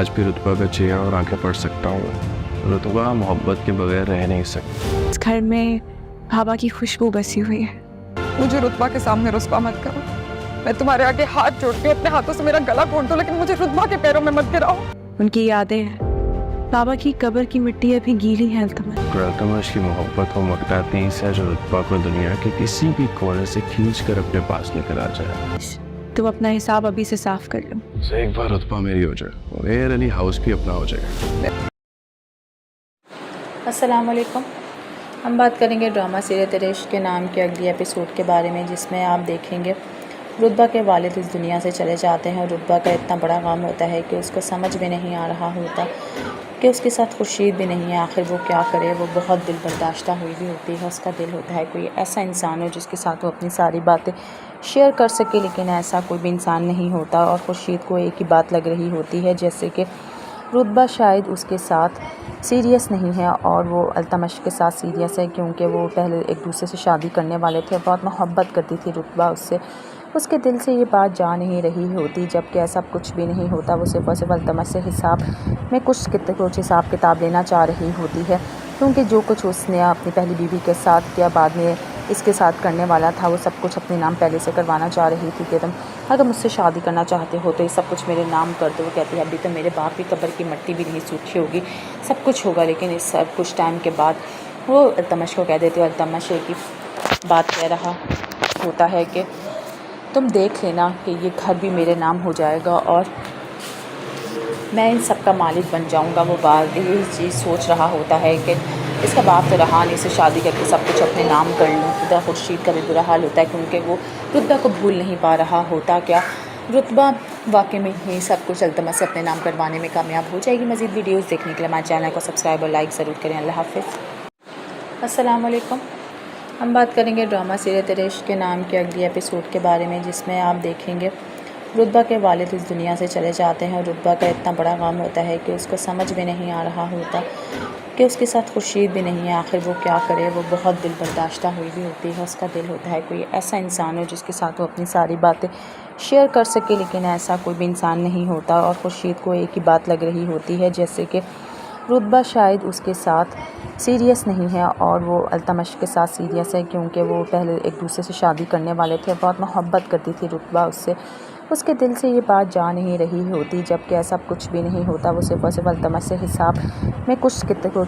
آج بھی رتبہ کا چہرہ اور آنکھیں پڑھ سکتا ہوں۔ رتبہ محبت کے بغیر رہ نہیں سکتا۔ اس گھر میں بابا کی خوشبو بسی ہوئی ہے۔ مجھے رتبہ کے سامنے رسوا مت کرو۔ میں تمہارے آگے ہاتھ جوڑتی ہوں، اپنے ہاتھوں سے میرا گلا گھونٹ دو، لیکن مجھے رتبہ کے پیروں میں مت گراؤ۔ ان کی یادیں ہیں، بابا کی قبر کی مٹی ابھی گیلی ہے التمش۔ التمش کی محبت و مقناطیس ہے جو رتبہ کو دنیا کے کسی بھی کونے سے کھینچ کر اپنے پاس لے کر آ جائے۔ تم اپنا حساب ابھی سے صاف کر لو۔ ایک بار رتبہ میری ہو جائے اور ایئر علی ہاؤس بھی اپنا ہو جائے۔ السلام علیکم۔ ہم بات کریں گے ڈرامہ سیرت عشق کے نام کے اگلی ایپیسوڈ کے بارے میں، جس میں آپ دیکھیں گے رتبہ کے والد اس دنیا سے چلے جاتے ہیں اور رتبہ کا اتنا بڑا غم ہوتا ہے کہ اس کو سمجھ بھی نہیں آ رہا ہوتا کہ اس کے ساتھ خورشید بھی نہیں ہے، آخر وہ کیا کرے۔ وہ بہت دل برداشتہ ہوئی بھی ہوتی ہے، اس کا دل ہوتا ہے کوئی ایسا انسان ہو جس کے ساتھ وہ اپنی ساری باتیں شیئر کر سکے، لیکن ایسا کوئی بھی انسان نہیں ہوتا۔ اور خورشید کو ایک ہی بات لگ رہی ہوتی ہے، جیسے کہ رتبہ شاید اس کے ساتھ سیریس نہیں ہے اور وہ التمش کے ساتھ سیریس ہے، کیونکہ وہ پہلے ایک دوسرے سے شادی کرنے والے تھے، بہت محبت کرتی تھی رتبہ اس سے۔ اس کے دل سے یہ بات جا نہیں رہی ہوتی، جبکہ ایسا کچھ بھی نہیں ہوتا۔ وہ صرف اور صرف التمش سے حساب میں کچھ حساب کتاب لینا چاہ رہی ہوتی ہے، کیونکہ جو کچھ اس نے اپنی پہلی بیوی کے ساتھ کیا، بعد میں اس کے ساتھ کرنے والا تھا، وہ سب کچھ اپنے نام پہلے سے کروانا چاہ رہی تھی کہ تم اگر مجھ سے شادی کرنا چاہتے ہو تو یہ سب کچھ میرے نام کر دو۔ وہ کہتی ہے ابھی تو میرے باپ کی قبر کی مٹی بھی نہیں سوکھی ہوگی، سب کچھ ہوگا، لیکن اس سب کچھ ٹائم کے بعد وہ التمش کو کہہ دیتی ہے۔ التمش ایک ہی بات کہہ رہا ہوتا ہے کہ تم دیکھ لینا کہ یہ گھر بھی میرے نام ہو جائے گا اور میں ان سب کا مالک بن جاؤں گا۔ وہ بات یہ چیز سوچ رہا ہوتا ہے کہ اس کا باپ تو رہا نہیں، سے شادی کر کے سب کچھ اپنے نام کر لوں۔ خدا خورشید کا بھی برا حال ہوتا ہے، کیونکہ وہ رتبہ کو بھول نہیں پا رہا ہوتا۔ کیا رتبہ واقعی میں یہ سب کچھ التمش سے اپنے نام کروانے میں کامیاب ہو جائے گی؟ مزید ویڈیوز دیکھنے کے لیے ہمارے چینل کو سبسکرائب اور لائک ضرور کریں۔ اللہ حافظ۔ السلام علیکم۔ ہم بات کریں گے ڈرامہ سیرت عشق کے نام کے اگلی ایپیسوڈ کے بارے میں، جس میں آپ دیکھیں گے رتبہ کے والد اس دنیا سے چلے جاتے ہیں اور رتبہ کا اتنا بڑا غم ہوتا ہے کہ اس کو سمجھ بھی نہیں آ رہا ہوتا کہ اس کے ساتھ خورشید بھی نہیں ہے، آخر وہ کیا کرے۔ وہ بہت دل برداشتہ ہوئی بھی ہوتی ہے، اس کا دل ہوتا ہے کوئی ایسا انسان ہو جس کے ساتھ وہ اپنی ساری باتیں شیئر کر سکے، لیکن ایسا کوئی بھی انسان نہیں ہوتا۔ اور خورشید کو ایک ہی بات لگ رہی ہوتی ہے، جیسے کہ رتبہ شاید اس کے ساتھ سیریس نہیں ہے اور وہ التمش کے ساتھ سیریس ہے، کیونکہ وہ پہلے ایک دوسرے سے شادی کرنے والے تھے، بہت محبت کرتی تھی رتبہ اس سے۔ اس کے دل سے یہ بات جا نہیں رہی ہوتی، جبکہ ایسا کچھ بھی نہیں ہوتا۔ وہ صرف اور صرف التمش سے حساب میں کچھ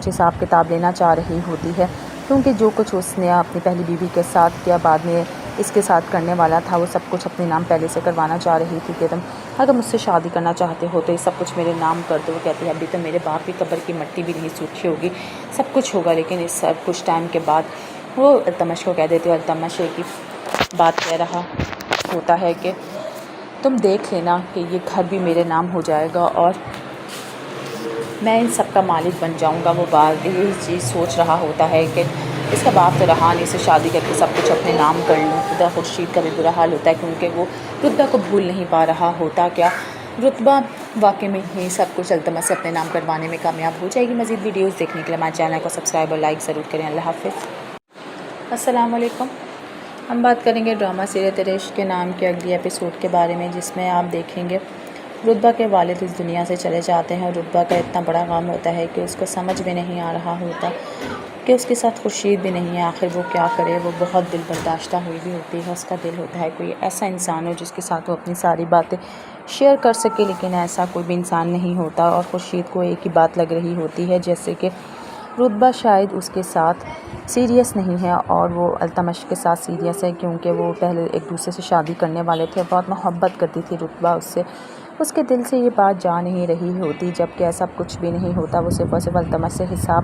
حساب کتاب لینا چاہ رہی ہوتی ہے، کیونکہ جو کچھ اس نے اپنی پہلی بیوی کے ساتھ کیا، بعد میں اس کے ساتھ کرنے والا تھا، وہ سب کچھ اپنے نام پہلے سے کروانا چاہ رہی تھی کہ تم اگر مجھ سے شادی کرنا چاہتے ہو تو یہ سب کچھ میرے نام کر دو۔ وہ کہتی ہے ابھی تو میرے باپ کی قبر کی مٹی بھی نہیں سوکھی ہوگی، سب کچھ ہوگا، لیکن اس سب کچھ ٹائم کے بعد وہ التمش کو کہہ دیتی ہے۔ التمش ایک ہی بات کہہ رہا ہوتا ہے کہ تم دیکھ لینا کہ یہ گھر بھی میرے نام ہو جائے گا اور میں ان سب کا مالک بن جاؤں گا۔ وہ بات یہ چیز سوچ رہا ہوتا ہے کہ اس کا باپ تو رہا نہیں، سے شادی کر کے سب کچھ اپنے نام کر لوں۔ خدا خورشید کا بھی برا حال ہوتا ہے، کیونکہ وہ رتبہ کو بھول نہیں پا رہا ہوتا۔ کیا رتبہ واقعی میں یہ سب کچھ التمش سے اپنے نام کروانے میں کامیاب ہو جائے گی؟ مزید ویڈیوز دیکھنے کے لیے ہمارے چینل کو سبسکرائب اور لائک ضرور کریں۔ اللہ حافظ۔ السلام علیکم۔ ہم بات کریں گے ڈرامہ سیرت عشق کے نام کے اگلی ایپیسوڈ کے بارے میں، جس میں آپ دیکھیں گے رتبہ کے والد اس دنیا سے چلے جاتے ہیں اور رتبہ کا اتنا بڑا غم ہوتا ہے کہ اس کو سمجھ بھی نہیں آ رہا ہوتا کہ اس کے ساتھ خورشید بھی نہیں ہے، آخر وہ کیا کرے۔ وہ بہت دل برداشتہ ہوئی بھی ہوتی ہے، اس کا دل ہوتا ہے کوئی ایسا انسان ہو جس کے ساتھ وہ اپنی ساری باتیں شیئر کر سکے، لیکن ایسا کوئی بھی انسان نہیں ہوتا۔ اور خورشید کو ایک ہی بات لگ رہی ہوتی ہے، جیسے کہ رتبہ شاید اس کے ساتھ سیریس نہیں ہے اور وہ التمش کے ساتھ سیریس ہے، کیونکہ وہ پہلے ایک دوسرے سے شادی کرنے والے تھے، بہت محبت کرتی تھی رتبہ اس سے۔ اس کے دل سے یہ بات جا نہیں رہی ہوتی، جبکہ ایسا کچھ بھی نہیں ہوتا۔ وہ صرف اور صرف التمش سے حساب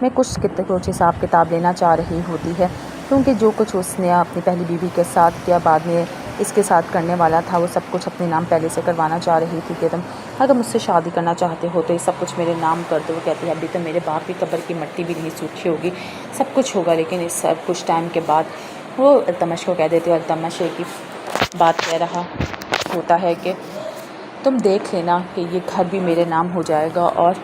میں کچھ حساب کتاب لینا چاہ رہی ہوتی ہے، کیونکہ جو کچھ اس نے اپنی پہلی بیوی کے ساتھ کیا، بعد میں اس کے ساتھ کرنے والا تھا، وہ سب کچھ اپنے نام پہلے سے کروانا چاہ رہی تھی کہ تم اگر مجھ سے شادی کرنا چاہتے ہو تو یہ سب کچھ میرے نام کر دو۔ وہ کہتی ہے ابھی تو میرے باپ کی قبر کی مٹی بھی نہیں سوکھی ہوگی، سب کچھ ہوگا، لیکن اس سب کچھ ٹائم کے بعد وہ التمش کو کہہ دیتی ہے۔ التمش ایک ہی بات کہہ رہا ہوتا ہے کہ تم دیکھ لینا کہ یہ گھر بھی میرے نام ہو جائے گا اور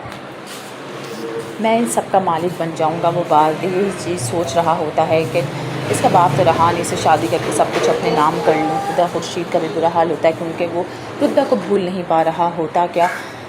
میں ان سب کا مالک بن جاؤں گا۔ وہ بات یہ چیز سوچ رہا ہوتا ہے کہ اس کا باپ تو رہا نہیں، سے شادی کر کے سب کچھ اپنے نام کر لوں۔ خدا خورشید کا بھی برا حال ہوتا ہے، کیونکہ وہ رتبہ کو بھول نہیں پا رہا ہوتا۔ کیا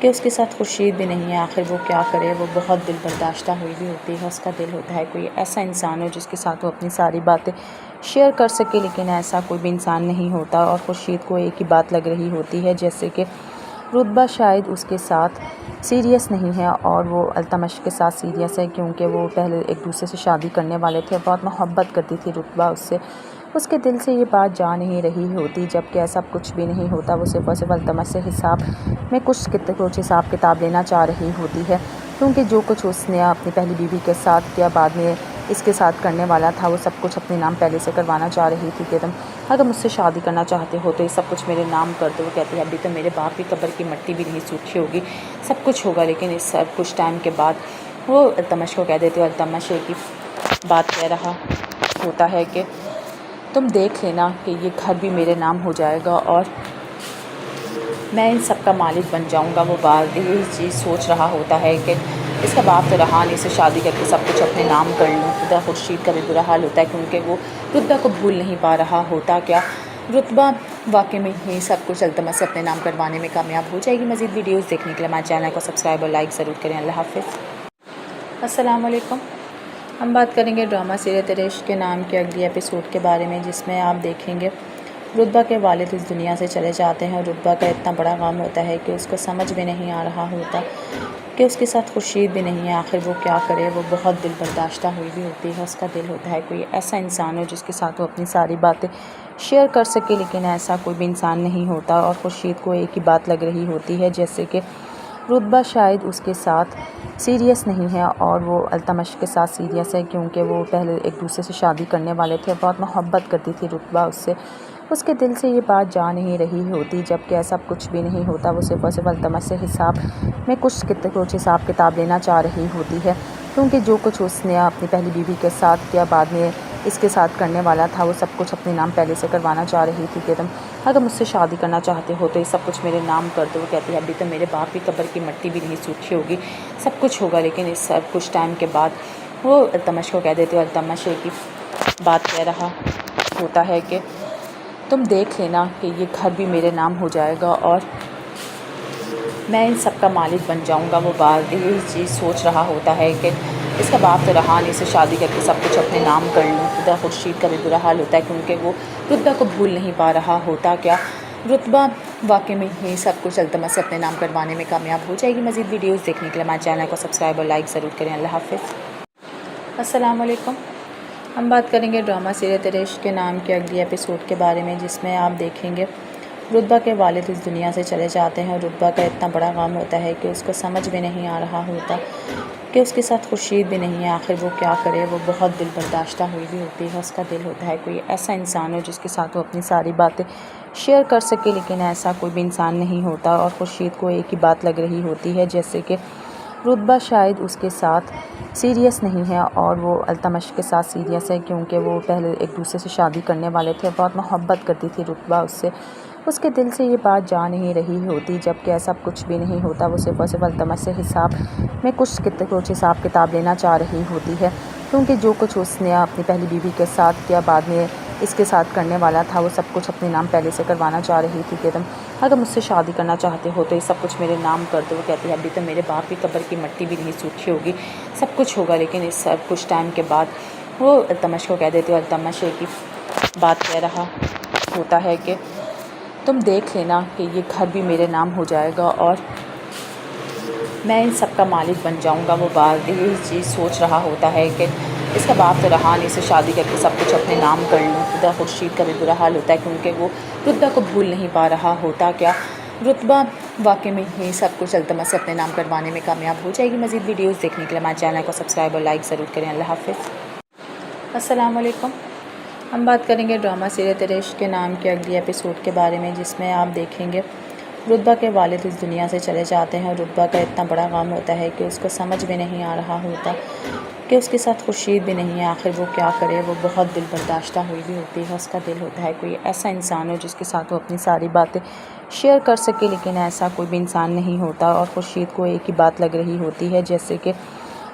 کہ اس کے ساتھ خورشید بھی نہیں ہے، آخر وہ کیا کرے، وہ بہت دل برداشتہ ہوئی بھی ہوتی ہے، اس کا دل ہوتا ہے کوئی ایسا انسان ہو جس کے ساتھ وہ اپنی ساری باتیں شیئر کر سکے، لیکن ایسا کوئی بھی انسان نہیں ہوتا، اور خورشید کو ایک ہی بات لگ رہی ہوتی ہے جیسے کہ رتبہ شاید اس کے ساتھ سیریس نہیں ہے، اور وہ التمش کے ساتھ سیریس ہے، کیونکہ وہ پہلے ایک دوسرے سے شادی کرنے والے تھے، بہت محبت کرتی تھی رتبہ اس سے، اس کے دل سے یہ بات جا نہیں رہی ہوتی، جبکہ ایسا کچھ بھی نہیں ہوتا، وہ صرف اور صرف التمش سے حساب میں کچھ حساب کتاب لینا چاہ رہی ہوتی ہے، کیونکہ جو کچھ اس نے اپنی پہلی بیوی کے ساتھ کیا، بعد میں اس کے ساتھ کرنے والا تھا، وہ سب کچھ اپنے نام پہلے سے کروانا چاہ رہی تھی کہ تم اگر مجھ سے شادی کرنا چاہتے ہو تو یہ سب کچھ میرے نام کر دو۔ وہ کہتی ہے ابھی تو میرے باپ کی قبر کی مٹی بھی نہیں سوکھی ہوگی، سب کچھ ہوگا، لیکن اس سب کچھ ٹائم کے بعد وہ التمش کو کہہ دیتے ہو، التمش ایک ہی بات کہہ رہا ہوتا ہے کہ تم دیکھ لینا کہ یہ گھر بھی میرے نام ہو جائے گا اور میں ان سب کا مالک بن جاؤں گا۔ وہ بات یہی چیز سوچ رہا ہوتا ہے کہ اس کا باپ تو رہا نہیں، اسے شادی کر کے سب کچھ اپنے نام کر لوں۔ خدا خورشید کا بھی برا حال ہوتا ہے، کیونکہ وہ رتبہ کو بھول نہیں پا رہا ہوتا، کیا رتبہ واقعی میں یہ سب کچھ التمش سے اپنے نام کروانے میں کامیاب ہو جائے گی۔ مزید ویڈیوز دیکھنے کے لیے ہمارے چینل کو سبسکرائب اور لائک ضرور کریں۔ اللہ حافظ۔ السلام علیکم۔ ہم بات کریں گے ڈرامہ سیرت عشق کے نام کے اگلی ایپیسوڈ کے بارے میں، جس میں آپ دیکھیں گے رتبہ کے والد اس دنیا سے چلے جاتے ہیں، اور رتبہ کا اتنا بڑا غم ہوتا ہے کہ اس کو سمجھ بھی نہیں آ رہا ہوتا کہ اس کے ساتھ خورشید بھی نہیں ہے، آخر وہ کیا کرے، وہ بہت دل برداشتہ ہوئی بھی ہوتی ہے، اس کا دل ہوتا ہے کوئی ایسا انسان ہو جس کے ساتھ وہ اپنی ساری باتیں شیئر کر سکے، لیکن ایسا کوئی بھی انسان نہیں ہوتا، اور خورشید کو ایک ہی بات لگ رہی ہوتی ہے جیسے کہ رتبہ شاید اس کے ساتھ سیریس نہیں ہے، اور وہ التمش کے ساتھ سیریس ہے، کیونکہ وہ پہلے ایک دوسرے سے شادی کرنے والے تھے، بہت محبت کرتی تھی رتبہ اس سے، اس کے دل سے یہ بات جا نہیں رہی ہوتی، جبکہ ایسا کچھ بھی نہیں ہوتا، وہ صرف اور صرف التمش سے حساب میں کچھ حساب کتاب لینا چاہ رہی ہوتی ہے، کیونکہ جو کچھ اس نے اپنی پہلی بیوی کے ساتھ کیا، بعد میں اس کے ساتھ کرنے والا تھا، وہ سب کچھ اپنے نام پہلے سے کروانا چاہ رہی تھی کہ تم اگر مجھ سے شادی کرنا چاہتے ہو تو یہ سب کچھ میرے نام کر دو۔ وہ کہتی ہے ابھی تو میرے باپ کی قبر کی مٹی بھی نہیں سوکھی ہوگی، سب کچھ ہوگا، لیکن اس سب کچھ ٹائم کے بعد وہ التمش کو کہہ دیتے ہو، التمش ایک ہی بات کہہ رہا ہوتا ہے کہ تم دیکھ لینا کہ یہ گھر بھی میرے نام ہو جائے گا اور میں ان سب کا مالک بن جاؤں گا۔ وہ بات یہی چیز سوچ رہا ہوتا ہے کہ اس کا باپ تو رہا نہیں، اسے شادی کر کے سب کچھ اپنے نام کر لوں۔ خدا خورشید کا بھی برا حال ہوتا ہے، کیونکہ وہ رتبہ کو بھول نہیں پا رہا ہوتا، کیا رتبہ واقعی میں یہ سب کچھ التمش سے اپنے نام کروانے میں کامیاب ہو جائے گی۔ مزید ویڈیوز دیکھنے کے لیے ہمارے چینل کو سبسکرائب اور لائک ضرور کریں۔ اللہ حافظ۔ السلام علیکم۔ ہم بات کریں گے ڈرامہ سیرت عشق کے نام کے اگلی ایپیسوڈ کے بارے میں، جس میں آپ دیکھیں گے رتبہ کے والد اس دنیا سے چلے جاتے ہیں، اور رتبہ کا اتنا بڑا غم ہوتا ہے کہ اس کو سمجھ بھی نہیں آ رہا ہوتا کہ اس کے ساتھ خورشید بھی نہیں ہے، آخر وہ کیا کرے، وہ بہت دل برداشتہ ہوئی بھی ہوتی ہے، اس کا دل ہوتا ہے کوئی ایسا انسان ہو جس کے ساتھ وہ اپنی ساری باتیں شیئر کر سکے، لیکن ایسا کوئی بھی انسان نہیں ہوتا، اور خورشید کو ایک ہی بات لگ رہی ہوتی ہے جیسے کہ رتبہ شاید اس کے ساتھ سیریس نہیں ہے، اور وہ التمش کے ساتھ سیریس ہے، کیونکہ وہ پہلے ایک دوسرے سے شادی کرنے والے تھے، بہت محبت کرتی تھی رتبہ اس سے، اس کے دل سے یہ بات جا نہیں رہی ہوتی، جبکہ ایسا کچھ بھی نہیں ہوتا، وہ صرف اور صرف التمش سے حساب میں کچھ حساب کتاب لینا چاہ رہی ہوتی ہے، کیونکہ جو کچھ اس نے اپنی پہلی بیوی کے ساتھ کیا، بعد میں اس کے ساتھ کرنے والا تھا، وہ سب کچھ اپنے نام پہلے سے کروانا چاہ رہی تھی کہ تم اگر مجھ سے شادی کرنا چاہتے ہو تو یہ سب کچھ میرے نام کر دو۔ وہ کہتی ہے ابھی تو میرے باپ کی قبر کی مٹی بھی نہیں سوکھی ہوگی، سب کچھ ہوگا، لیکن اس سب کچھ ٹائم کے بعد وہ التمش کو کہہ دیتے ہو، التمش ایک ہی بات کہہ رہا ہوتا ہے کہ تم دیکھ لینا کہ یہ گھر بھی میرے نام ہو جائے گا اور میں ان سب کا مالک بن جاؤں گا۔ وہ بات یہی چیز سوچ رہا ہوتا ہے کہ اس کا باپ تو رہا نہیں، اسے شادی کر کے سب کچھ اپنے نام کر لوں۔ خدا خورشید کا بھی برا حال ہوتا ہے، کیونکہ وہ رتبہ کو بھول نہیں پا رہا ہوتا، کیا رتبہ واقعی میں یہ سب کچھ التمش سے اپنے نام کروانے میں کامیاب ہو جائے گی۔ مزید ویڈیوز دیکھنے کے لیے ہمارے چینل کو سبسکرائب اور لائک ضرور کریں۔ اللہ حافظ۔ السلام علیکم۔ ہم بات کریں گے ڈرامہ سیرت عشق کے نام کے اگلی ایپیسوڈ کے بارے میں، جس میں آپ دیکھیں گے رتبہ کے والد اس دنیا سے چلے جاتے ہیں، اور رتبہ کا اتنا بڑا غم ہوتا ہے کہ اس کو سمجھ بھی نہیں آ رہا ہوتا کہ اس کے ساتھ خورشید بھی نہیں ہے، آخر وہ کیا کرے، وہ بہت دل برداشتہ ہوئی بھی ہوتی ہے، اس کا دل ہوتا ہے کوئی ایسا انسان ہو جس کے ساتھ وہ اپنی ساری باتیں شیئر کر سکے، لیکن ایسا کوئی بھی انسان نہیں ہوتا، اور خورشید کو ایک ہی بات لگ رہی ہوتی ہے جیسے کہ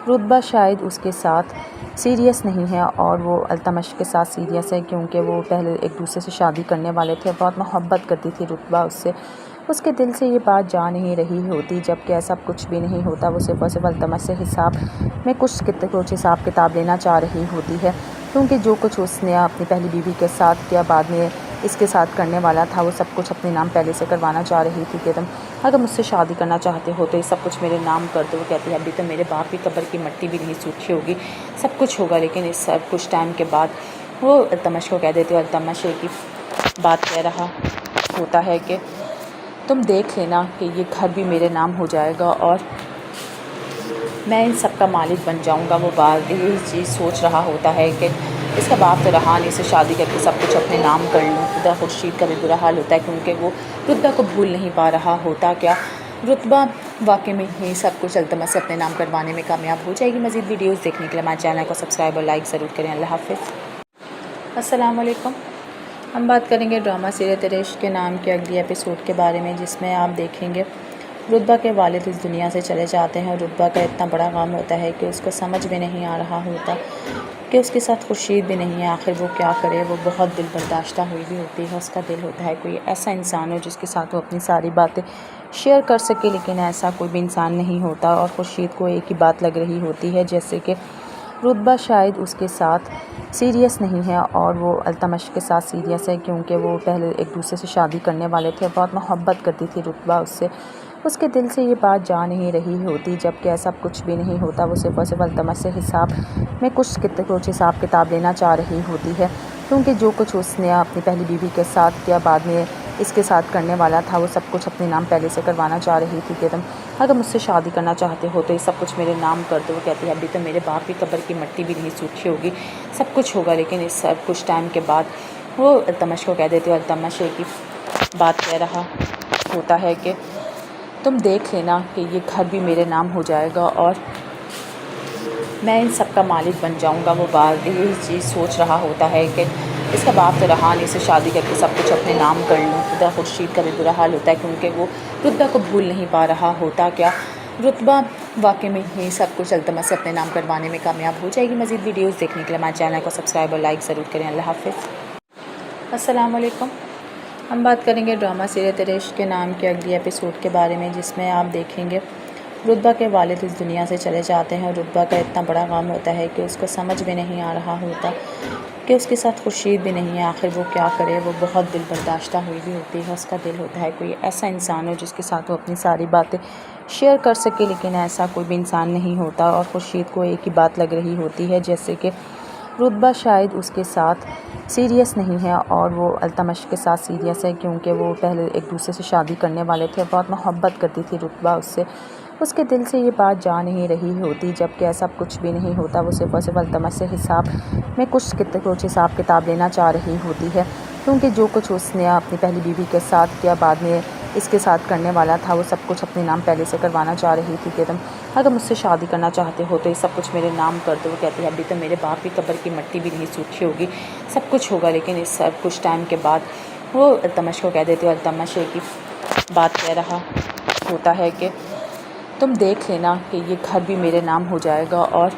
رتبہ شاید اس کے ساتھ سیریس نہیں ہے، اور وہ التمش کے ساتھ سیریس ہے، کیونکہ وہ پہلے ایک دوسرے سے شادی کرنے والے تھے، بہت محبت کرتی تھی رتبہ اس سے، اس کے دل سے یہ بات جا نہیں رہی ہوتی، جبکہ ایسا کچھ بھی نہیں ہوتا۔ وہ صرف اور صرف التمش سے حساب میں کچھ حساب کتاب لینا چاہ رہی ہوتی ہے، کیونکہ جو کچھ اس نے اپنی پہلی بیوی کے ساتھ کیا، بعد میں اس کے ساتھ کرنے والا تھا، وہ سب کچھ اپنے نام پہلے سے کروانا چاہ رہی تھی کہ تم اگر مجھ سے شادی کرنا چاہتے ہو تو یہ سب کچھ میرے نام کر دو۔ وہ کہتی ہے ابھی تو میرے باپ کی قبر کی مٹی بھی نہیں سوکھی ہوگی، سب کچھ ہوگا، لیکن اس سب کچھ ٹائم کے بعد وہ التمش کو کہہ دیتی ہے، التمش ایک ہی بات کہہ رہا ہوتا ہے کہ تم دیکھ لینا کہ یہ گھر بھی میرے نام ہو جائے گا اور میں ان سب کا مالک بن جاؤں گا۔ وہ بات یہی چیز سوچ رہا ہوتا ہے کہ اس کا باپ تو رہا نہیں، اسے شادی کر کے سب کچھ اپنے نام کر لوں۔ خدا خورشید کا بھی برا حال ہوتا ہے کیونکہ وہ رتبہ کو بھول نہیں پا رہا ہوتا۔ کیا رتبہ واقعی میں یہ سب کچھ التمش سے اپنے نام کروانے میں کامیاب ہو جائے گی؟ مزید ویڈیوز دیکھنے کے لیے ہمارے چینل کو سبسکرائب اور لائک ضرور کریں۔ اللہ حافظ۔ السلام علیکم۔ ہم بات کریں گے ڈرامہ سیرت عشق کے نام کے اگلی ایپیسوڈ کے بارے میں، جس میں آپ دیکھیں گے رتبہ کے والد اس دنیا سے چلے جاتے ہیں اور رتبہ کا اتنا بڑا غم ہوتا ہے کہ اس کو سمجھ بھی نہیں آ رہا ہوتا کہ اس کے ساتھ خورشید بھی نہیں ہے، آخر وہ کیا کرے۔ وہ بہت دل برداشتہ ہوئی بھی ہوتی ہے، اس کا دل ہوتا ہے کوئی ایسا انسان ہو جس کے ساتھ وہ اپنی ساری باتیں شیئر کر سکے، لیکن ایسا کوئی بھی انسان نہیں ہوتا۔ اور خورشید کو ایک ہی بات لگ رہی ہوتی ہے، جیسے کہ رتبہ شاید اس کے ساتھ سیریس نہیں ہے اور وہ التمش کے ساتھ سیریس ہے، کیونکہ وہ پہلے ایک دوسرے سے شادی کرنے والے تھے، بہت محبت کرتی تھی رتبہ اس سے۔ اس کے دل سے یہ بات جا نہیں رہی ہوتی، جبکہ ایسا کچھ بھی نہیں ہوتا۔ وہ صرف اور صرف التمش سے حساب میں کچھ حساب کتاب لینا چاہ رہی ہوتی ہے، کیونکہ جو کچھ اس نے اپنی پہلی بیوی کے ساتھ کیا، بعد میں اس کے ساتھ کرنے والا تھا، وہ سب کچھ اپنے نام پہلے سے کروانا چاہ رہی تھی کہ تم اگر مجھ سے شادی کرنا چاہتے ہو تو یہ سب کچھ میرے نام کر دو۔ وہ کہتی ہے ابھی تو میرے باپ کی قبر کی مٹی بھی نہیں سوکھی ہوگی، سب کچھ ہوگا، لیکن اس سب کچھ ٹائم کے بعد وہ التمش کو کہہ دیتی ہے، التمش ایک ہی بات کہہ رہا ہوتا ہے کہ تم دیکھ لینا کہ یہ گھر بھی میرے نام ہو جائے گا اور میں ان سب کا مالک بن جاؤں گا۔ وہ بات یہی چیز سوچ رہا ہوتا ہے کہ اس کا باپ تو رہا نہیں، اسے شادی کر کے سب کچھ اپنے نام کر لوں۔ خدا خورشید کا بھی برا حال ہوتا ہے کیونکہ وہ رتبہ کو بھول نہیں پا رہا ہوتا۔ کیا رتبہ واقعی میں یہ سب کچھ التمش سے اپنے نام کروانے میں کامیاب ہو جائے گی؟ مزید ویڈیوز دیکھنے کے لیے ہمارے چینل کو سبسکرائب اور لائک ضرور کریں۔ اللہ حافظ۔ السلام علیکم۔ ہم بات کریں گے ڈرامہ سیرت عشق کے نام کے اگلی ایپیسوڈ کے بارے میں، جس میں آپ دیکھیں گے رتبہ کے والد اس دنیا سے چلے جاتے ہیں اور رتبہ کا اتنا بڑا غم ہوتا ہے کہ اس کو سمجھ بھی نہیں آ رہا ہوتا کہ اس کے ساتھ خورشید بھی نہیں ہے، آخر وہ کیا کرے۔ وہ بہت دل برداشتہ ہوئی بھی ہوتی ہے، اس کا دل ہوتا ہے کوئی ایسا انسان ہو جس کے ساتھ وہ اپنی ساری باتیں شیئر کر سکے، لیکن ایسا کوئی بھی انسان نہیں ہوتا۔ اور خورشید کو ایک ہی بات لگ رہی ہوتی ہے، جیسے کہ رتبہ شاید اس کے ساتھ سیریس نہیں ہے اور وہ التمش کے ساتھ سیریس ہے، کیونکہ وہ پہلے ایک دوسرے سے شادی کرنے والے تھے، بہت محبت کرتی تھی رتبہ اس سے۔ اس کے دل سے یہ بات جا نہیں رہی ہوتی، جبکہ ایسا کچھ بھی نہیں ہوتا۔ وہ صرف اور صرف التمش سے حساب میں کچھ حساب کتاب لینا چاہ رہی ہوتی ہے، کیونکہ جو کچھ اس نے اپنی پہلی بیوی کے ساتھ کیا، بعد میں اس کے ساتھ کرنے والا تھا، وہ سب کچھ اپنے نام پہلے سے کروانا چاہ رہی تھی کہ تم اگر مجھ سے شادی کرنا چاہتے ہو تو یہ سب کچھ میرے نام کر دو۔ وہ کہتی ہے ابھی تو میرے باپ کی قبر کی مٹی بھی نہیں سوکھی ہوگی، سب کچھ ہوگا، لیکن اس سب کچھ ٹائم کے بعد وہ التمش کو کہہ دیتی ہے، التمش ایک ہی بات کہہ رہا ہوتا ہے کہ تم دیکھ لینا کہ یہ گھر بھی میرے نام ہو جائے گا اور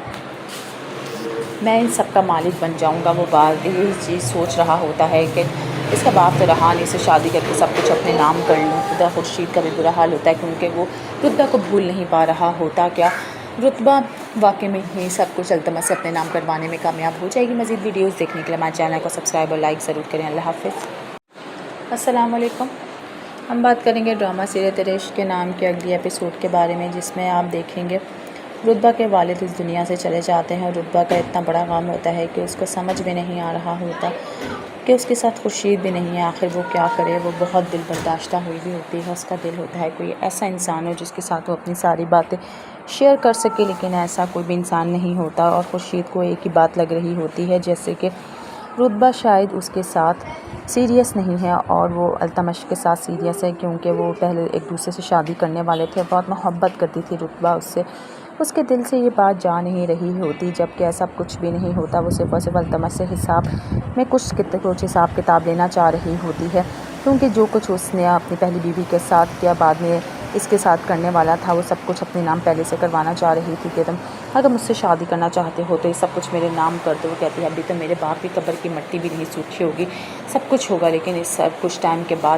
میں ان سب کا مالک بن جاؤں گا۔ وہ بات یہی چیز سوچ رہا ہوتا ہے کہ اس کا باپ تو رہا نہیں، اسے شادی کر کے سب کچھ اپنے نام کر لوں۔ خدا خورشید کا بھی برا حال ہوتا ہے کیونکہ وہ رتبہ کو بھول نہیں پا رہا ہوتا۔ کیا رتبہ واقعی میں یہ سب کچھ التمش سے اپنے نام کروانے میں کامیاب ہو جائے گی؟ مزید ویڈیوز دیکھنے کے لیے ہمارے چینل کو سبسکرائب اور لائک ضرور کریں۔ اللہ حافظ۔ السلام علیکم۔ ہم بات کریں گے ڈرامہ سیرت عشق کے نام کے اگلی ایپیسوڈ کے بارے میں، جس میں آپ دیکھیں گے رتبہ کے والد اس دنیا سے چلے جاتے ہیں اور رتبہ کا اتنا بڑا غم ہوتا ہے کہ اس کو سمجھ بھی نہیں آ رہا ہوتا کہ اس کے ساتھ خورشید بھی نہیں ہے، آخر وہ کیا کرے۔ وہ بہت دل برداشتہ ہوئی بھی ہوتی ہے، اس کا دل ہوتا ہے کوئی ایسا انسان ہو جس کے ساتھ وہ اپنی ساری باتیں شیئر کر سکے، لیکن ایسا کوئی بھی انسان نہیں ہوتا۔ اور خورشید کو ایک ہی بات لگ رہی ہوتی ہے، جیسے کہ رتبہ شاید اس کے ساتھ سیریس نہیں ہے اور وہ التمش کے ساتھ سیریس ہے، کیونکہ وہ پہلے ایک دوسرے سے شادی کرنے والے تھے، بہت محبت کرتی تھی رتبہ اس سے۔ اس کے دل سے یہ بات جا نہیں رہی ہوتی، جبکہ ایسا کچھ بھی نہیں ہوتا۔ وہ صرف اور صرف التمش سے حساب میں کچھ حساب کتاب لینا چاہ رہی ہوتی ہے، کیونکہ جو کچھ اس نے اپنی پہلی بیوی کے ساتھ کیا، بعد میں اس کے ساتھ کرنے والا تھا، وہ سب کچھ اپنے نام پہلے سے کروانا چاہ رہی تھی کہ تم اگر مجھ سے شادی کرنا چاہتے ہو تو یہ سب کچھ میرے نام کر دو۔ وہ کہتی ہے ابھی تو میرے باپ کی قبر کی مٹی بھی نہیں سوکھی ہوگی، سب کچھ ہوگا، لیکن اس سب کچھ ٹائم کے بعد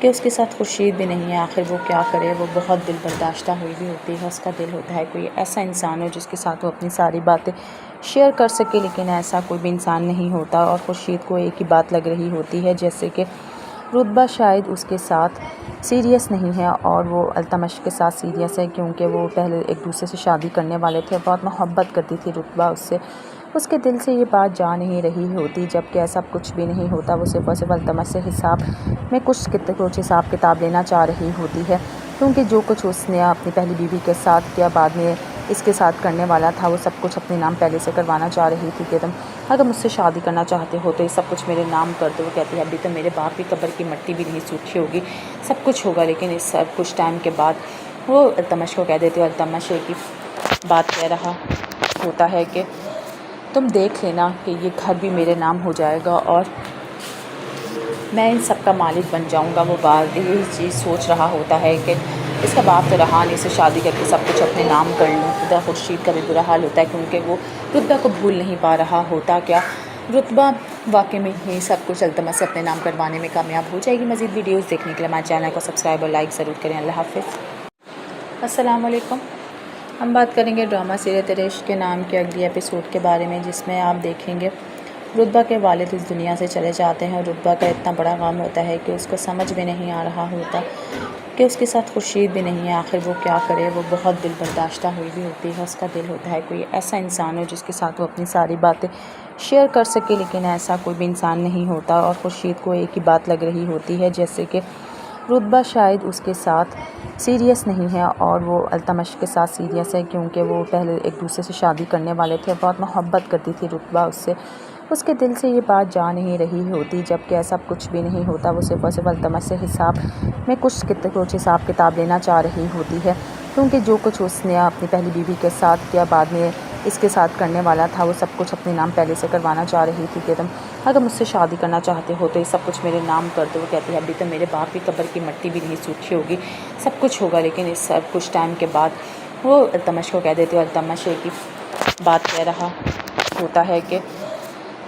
کہ اس کے ساتھ خورشید بھی نہیں ہے، آخر وہ کیا کرے، وہ بہت دل برداشتہ ہوئی بھی ہوتی ہے، اس کا دل ہوتا ہے کوئی ایسا انسان ہو جس کے ساتھ وہ اپنی ساری باتیں شیئر کر سکے، لیکن ایسا کوئی بھی انسان نہیں ہوتا، اور خورشید کو ایک ہی بات لگ رہی ہوتی ہے، جیسے کہ رتبہ شاید اس کے ساتھ سیریس نہیں ہے، اور وہ التمش کے ساتھ سیریس ہے، کیونکہ وہ پہلے ایک دوسرے سے شادی کرنے والے تھے، بہت محبت کرتی تھی رتبہ اس سے، اس کے دل سے یہ بات جا نہیں رہی ہوتی، جبکہ ایسا کچھ بھی نہیں ہوتا، وہ صرف اور صرف التمش سے حساب میں کچھ حساب کتاب لینا چاہ رہی ہوتی ہے، کیونکہ جو کچھ اس نے اپنی پہلی بیوی کے ساتھ کیا، بعد میں اس کے ساتھ کرنے والا تھا، وہ سب کچھ اپنے نام پہلے سے کروانا چاہ رہی تھی کہ تم اگر مجھ سے شادی کرنا چاہتے ہو تو یہ سب کچھ میرے نام کر دو۔ وہ کہتی ہے ابھی تو میرے باپ کی قبر کی مٹی بھی نہیں سوکھی ہوگی، سب کچھ ہوگا، لیکن اس سب کچھ ٹائم کے بعد وہ التمش کو کہہ دیتی ہے، التمش ایک ہی بات کہہ رہا ہوتا ہے کہ تم دیکھ لینا کہ یہ گھر بھی میرے نام ہو جائے گا اور میں ان سب کا مالک بن جاؤں گا۔ وہ بات یہی چیز سوچ رہا ہوتا ہے کہ اس کا باپ تو رہا نہیں، اسے شادی کر کے سب کچھ اپنے نام کر لوں۔ خدا خورشید کا بھی برا حال ہوتا ہے، کیونکہ وہ رتبہ کو بھول نہیں پا رہا ہوتا، کیا رتبہ واقعی میں یہ سب کچھ التمش سے اپنے نام کروانے میں کامیاب ہو جائے گی۔ مزید ویڈیوز دیکھنے کے لیے ہمارے چینل کو سبسکرائب اور لائک ضرور کریں۔ اللہ حافظ۔ السلام علیکم۔ ہم بات کریں گے ڈرامہ سیرت عشق کے نام کے اگلی ایپیسوڈ کے بارے میں، جس میں آپ دیکھیں گے رتبہ کے والد اس دنیا سے چلے جاتے ہیں، اور رتبہ کا اتنا بڑا غم ہوتا ہے کہ اس کو سمجھ میں نہیں آ رہا ہوتا کہ اس کے ساتھ خورشید بھی نہیں ہے، آخر وہ کیا کرے، وہ بہت دل برداشتہ ہوئی بھی ہوتی ہے، اس کا دل ہوتا ہے کوئی ایسا انسان ہو جس کے ساتھ وہ اپنی ساری باتیں شیئر کر سکے، لیکن ایسا کوئی بھی انسان نہیں ہوتا، اور خورشید کو ایک ہی بات لگ رہی ہوتی ہے، جیسے کہ رتبہ شاید اس کے ساتھ سیریس نہیں ہے، اور وہ التمش کے ساتھ سیریس ہے، کیونکہ وہ پہلے ایک دوسرے سے شادی کرنے والے تھے، بہت محبت کرتی تھی رتبہ اس سے، اس کے دل سے یہ بات جا نہیں رہی ہوتی، جبکہ ایسا کچھ بھی نہیں ہوتا، وہ صرف اور صرف التمش سے حساب میں کچھ حساب کتاب لینا چاہ رہی ہوتی ہے، کیونکہ جو کچھ اس نے اپنی پہلی بیوی کے ساتھ کیا، بعد میں اس کے ساتھ کرنے والا تھا، وہ سب کچھ اپنے نام پہلے سے کروانا چاہ رہی تھی کہ تم اگر مجھ سے شادی کرنا چاہتے ہو تو یہ سب کچھ میرے نام کر دو۔ وہ کہتی ہے ابھی تو میرے باپ کی قبر کی مٹی بھی نہیں سوکھی ہوگی، سب کچھ ہوگا، لیکن اس سب کچھ ٹائم کے بعد وہ التمش کو کہہ دیتی ہے، التمش ایک ہی بات کہہ رہا ہوتا ہے کہ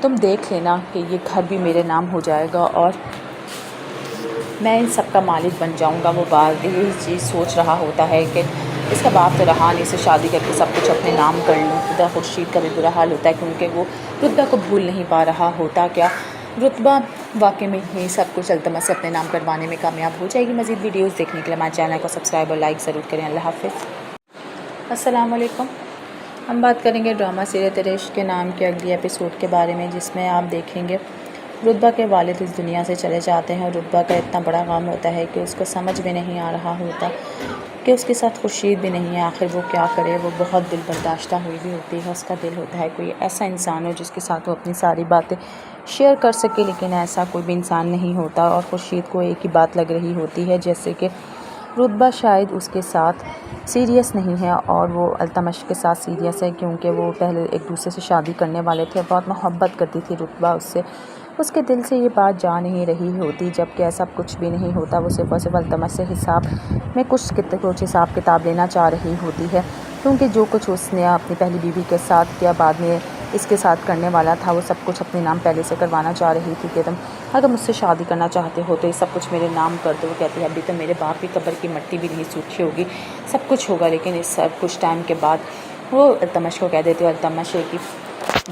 تم دیکھ لینا کہ یہ گھر بھی میرے نام ہو جائے گا اور میں ان سب کا مالک بن جاؤں گا۔ وہ بات یہی چیز سوچ رہا ہوتا ہے کہ اس کا باپ تو رہا نہیں، اسے شادی کر کے سب کچھ اپنے نام کر لوں۔ خدا خورشید کا بھی برا حال ہوتا ہے، کیونکہ وہ رتبہ کو بھول نہیں پا رہا ہوتا، کیا رتبہ واقعی میں یہ سب کچھ التمش سے اپنے نام کروانے میں کامیاب ہو جائے گی۔ مزید ویڈیوز دیکھنے کے لیے ہمارے چینل کو سبسکرائب اور لائک ضرور کریں۔ اللہ حافظ۔ السلام علیکم۔ ہم بات کریں گے ڈرامہ سیرت عشق کے نام کے اگلی ایپیسوڈ کے بارے میں، جس میں آپ دیکھیں گے رتبہ کے والد اس دنیا سے چلے جاتے ہیں، اور رتبہ کا اتنا بڑا غم ہوتا ہے کہ اس کو سمجھ میں نہیں آ رہا ہوتا کہ اس کے ساتھ خورشید بھی نہیں ہے، آخر وہ کیا کرے، وہ بہت دل برداشتہ ہوئی بھی ہوتی ہے، اس کا دل ہوتا ہے کوئی ایسا انسان ہو جس کے ساتھ وہ اپنی ساری باتیں شیئر کر سکے، لیکن ایسا کوئی بھی انسان نہیں ہوتا، اور خورشید کو ایک ہی بات لگ رہی ہوتی ہے، جیسے کہ رتبہ شاید اس کے ساتھ سیریس نہیں ہے، اور وہ التمش کے ساتھ سیریس ہے، کیونکہ وہ پہلے ایک دوسرے سے شادی کرنے والے تھے، بہت محبت کرتی تھی رتبہ اس سے، اس کے دل سے یہ بات جا نہیں رہی ہوتی، جبکہ ایسا کچھ بھی نہیں ہوتا، وہ صرف اور صرف التمش سے حساب میں کچھ حساب کتاب لینا چاہ رہی ہوتی ہے، کیونکہ جو کچھ اس نے اپنی پہلی بیوی کے ساتھ کیا، بعد میں اس کے ساتھ کرنے والا تھا، وہ سب کچھ اپنے نام پہلے سے کروانا چاہ رہی تھی کہ تم اگر مجھ سے شادی کرنا چاہتے ہو تو یہ سب کچھ میرے نام کر دو۔ وہ کہتی ہے ابھی تو میرے باپ کی قبر کی مٹی بھی نہیں سوکھی ہوگی، سب کچھ ہوگا، لیکن اس سب کچھ ٹائم کے بعد وہ التمش کو کہہ دیتی ہے، التمش ایک ہی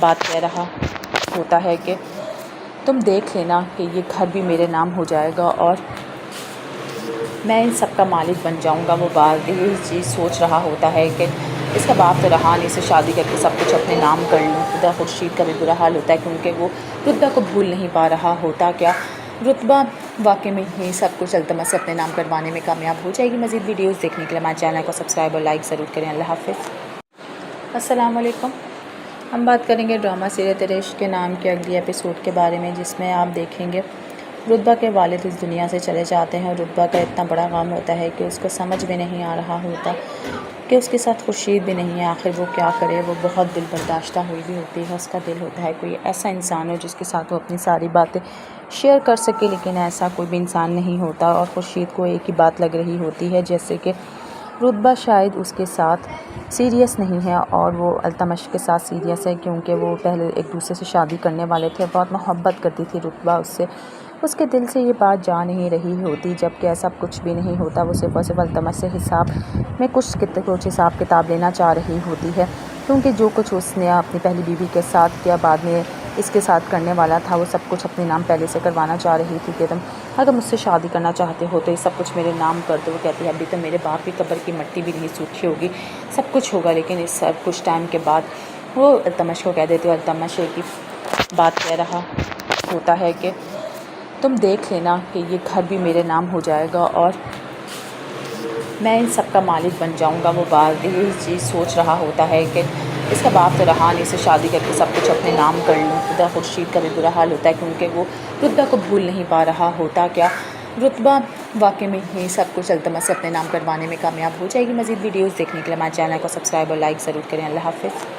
بات کہہ رہا ہوتا ہے کہ تم دیکھ لینا کہ یہ گھر بھی میرے نام ہو جائے گا اور میں ان سب کا مالک بن جاؤں گا۔ وہ بات یہی چیز سوچ رہا ہوتا ہے کہ اس کا باپ تو رہا نہیں، اسے شادی کر کے سب کچھ اپنے نام کر لوں۔ خدا خورشید کا بھی برا حال ہوتا ہے، کیونکہ وہ رتبہ کو بھول نہیں پا رہا ہوتا، کیا رتبہ واقعی میں یہ سب کچھ التمش سے اپنے نام کروانے میں کامیاب ہو جائے گی۔ مزید ویڈیوز دیکھنے کے لیے ہمارے چینل کو سبسکرائب اور لائک ضرور کریں۔ اللہ حافظ۔ السلام علیکم۔ ہم بات کریں گے ڈرامہ سیرت عشق کے نام کے اگلی ایپیسوڈ کے بارے میں، جس میں آپ دیکھیں گے رتبہ کے والد اس دنیا سے چلے جاتے ہیں، اور رتبہ کا اتنا بڑا غم ہوتا ہے کہ اس کو سمجھ میں نہیں آ رہا ہوتا کہ اس کے ساتھ خورشید بھی نہیں ہے، آخر وہ کیا کرے، وہ بہت دل برداشتہ ہوئی بھی ہوتی ہے، اس کا دل ہوتا ہے کوئی ایسا انسان ہو جس کے ساتھ وہ اپنی ساری باتیں شیئر کر سکے، لیکن ایسا کوئی بھی انسان نہیں ہوتا، اور خورشید کو ایک ہی بات لگ رہی ہوتی ہے، جیسے کہ رتبہ شاید اس کے ساتھ سیریس نہیں ہے، اور وہ التمش کے ساتھ سیریس ہے، کیونکہ وہ پہلے ایک دوسرے سے شادی کرنے والے تھے، بہت محبت کرتی تھی رتبہ اس سے، اس کے دل سے یہ بات جا نہیں رہی ہوتی، جبکہ ایسا کچھ بھی نہیں ہوتا۔ وہ صرف اور صرف التمش سے حساب میں کچھ حساب کتاب لینا چاہ رہی ہوتی ہے، کیونکہ جو کچھ اس نے اپنی پہلی بیوی کے ساتھ کیا، بعد میں اس کے ساتھ کرنے والا تھا، وہ سب کچھ اپنے نام پہلے سے کروانا چاہ رہی تھی کہ تم اگر مجھ سے شادی کرنا چاہتے ہو تو یہ سب کچھ میرے نام کر دو۔ وہ کہتی ہے ابھی تو میرے باپ کی قبر کی مٹی بھی نہیں سوکھی ہوگی، سب کچھ ہوگا، لیکن اس سب کچھ ٹائم کے بعد وہ التمش کو کہہ دیتی ہے، التمش ایک ہی بات کہہ رہا ہوتا ہے کہ تم دیکھ لینا کہ یہ گھر بھی میرے نام ہو جائے گا اور میں ان سب کا مالک بن جاؤں گا۔ وہ بات یہ چیز سوچ رہا ہوتا ہے کہ اس کا باپ تو رہا نہیں، سے شادی کر کے سب کچھ اپنے نام کر لوں۔ خدا خورشید کا بھی برا حال ہوتا ہے، کیونکہ وہ رتبہ کو بھول نہیں پا رہا ہوتا کیا رتبہ واقعی میں ہی سب کچھ التمش سے اپنے نام کروانے میں کامیاب ہو جائے گی۔ مزید ویڈیوز دیکھنے کے لیے ہمارے چینل کو سبسکرائب اور لائک ضرور کریں۔ اللہ حافظ۔